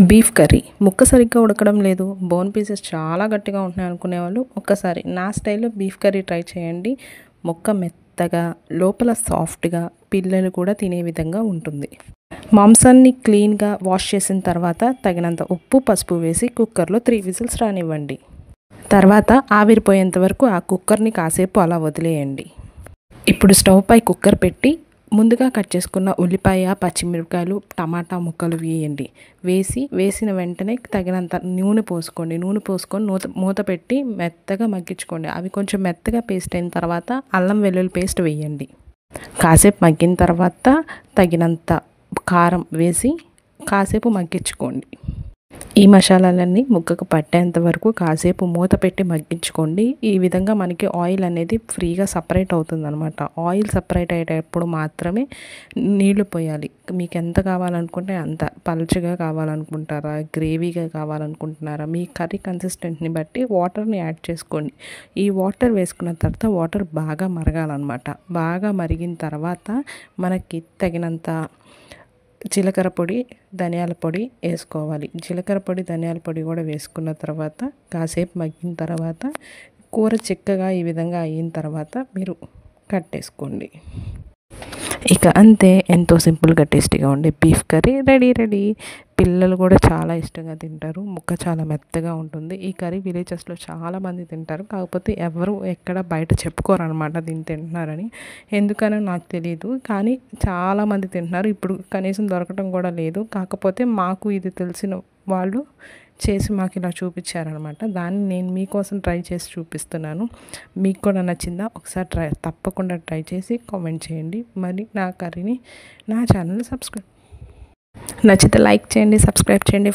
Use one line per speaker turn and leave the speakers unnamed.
Beef curry ముక్క సరిగ్గా ఉడకడం లేదు, బోన్ పీసెస్ చాలా గట్టిగా ఉంటున్నాయి అనుకునేవాళ్ళు ఒక్కసారి నా స్టైల్లో బీఫ్ కర్రీ ట్రై చేయండి. ముక్క మెత్తగా లోపల సాఫ్ట్గా పిల్లలు కూడా తినే విధంగా ఉంటుంది. మాంసాన్ని క్లీన్గా వాష్ చేసిన తర్వాత తగినంత ఉప్పు పసుపు వేసి కుక్కర్లో 3 విజిల్స్ రానివ్వండి. తర్వాత ఆవిరిపోయేంత వరకు ఆ కుక్కర్ని కాసేపు అలా వదిలేయండి. ఇప్పుడు స్టవ్ పై కుక్కర్ పెట్టి ముందుగా కట్ చేసుకున్న ఉల్లిపాయ, పచ్చిమిరపకాయలు, టమాటా ముక్కలు వేయండి. వేసిన వెంటనే తగినంత నూనె పోసుకొని మూత పెట్టి మెత్తగా మగ్గించుకోండి. అవి కొంచెం మెత్తగా పేస్ట్ అయిన తర్వాత అల్లం వెల్లుల్లి పేస్ట్ వేయండి. కాసేపు మగ్గిన తర్వాత తగినంత కారం వేసి కాసేపు మగ్గించుకోండి. ఈ మసాలాలన్నీ ముక్కకు పట్టేంత వరకు కాసేపు మూత పెట్టి మగ్గించుకోండి. ఈ విధంగా మనకి ఆయిల్ అనేది ఫ్రీగా సపరేట్ అవుతుందన్నమాట. ఆయిల్ సపరేట్ అయ్యేటప్పుడు మాత్రమే నీళ్లు పోయాలి. మీకు ఎంత కావాలనుకుంటే అంత, పలుచగా కావాలనుకుంటారా, గ్రేవీగా కావాలనుకుంటున్నారా, మీ కర్రీ కన్సిస్టెంట్ని బట్టి వాటర్ని యాడ్ చేసుకోండి. ఈ వాటర్ వేసుకున్న తర్వాత వాటర్ బాగా మరగాలన్నమాట. బాగా మరిగిన తర్వాత మనకి తగినంత జీలకర్ర పొడి, ధనియాల పొడి వేసుకోవాలి. జీలకర్ర పొడి, ధనియాల పొడి కూడా వేసుకున్న తర్వాత కాసేపు మగ్గిన తర్వాత కూర చిక్కగా ఈ విధంగా అయిన తర్వాత మీరు కట్టేసుకోండి. ఇక అంతే, ఎంతో సింపుల్గా టేస్టీగా ఉండే బీఫ్ కర్రీ రెడీ. పిల్లలు కూడా చాలా ఇష్టంగా తింటారు. ముక్క చాలా మెత్తగా ఉంటుంది. ఈ కర్రీ విలేజెస్లో చాలామంది తింటారు. కాకపోతే ఎవరు ఎక్కడ బయట చెప్పుకోరనమాట దీన్ని తింటున్నారని. ఎందుకనో నాకు తెలియదు, కానీ చాలామంది తింటున్నారు. ఇప్పుడు కనీసం దొరకటం కూడా లేదు. కాకపోతే మాకు ఇది తెలిసిన వాళ్ళు చేసి మాకు ఇలా చూపించారనమాట. దాన్ని నేను మీకోసం ట్రై చేసి చూపిస్తున్నాను. మీకు కూడా నచ్చిందా? ఒకసారి తప్పకుండా ట్రై చేసి కామెంట్ చేయండి. మరి నా కర్రీని నా ఛానల్ నచ్చితే లైక్ చేయండి, సబ్స్క్రైబ్ చేయండి.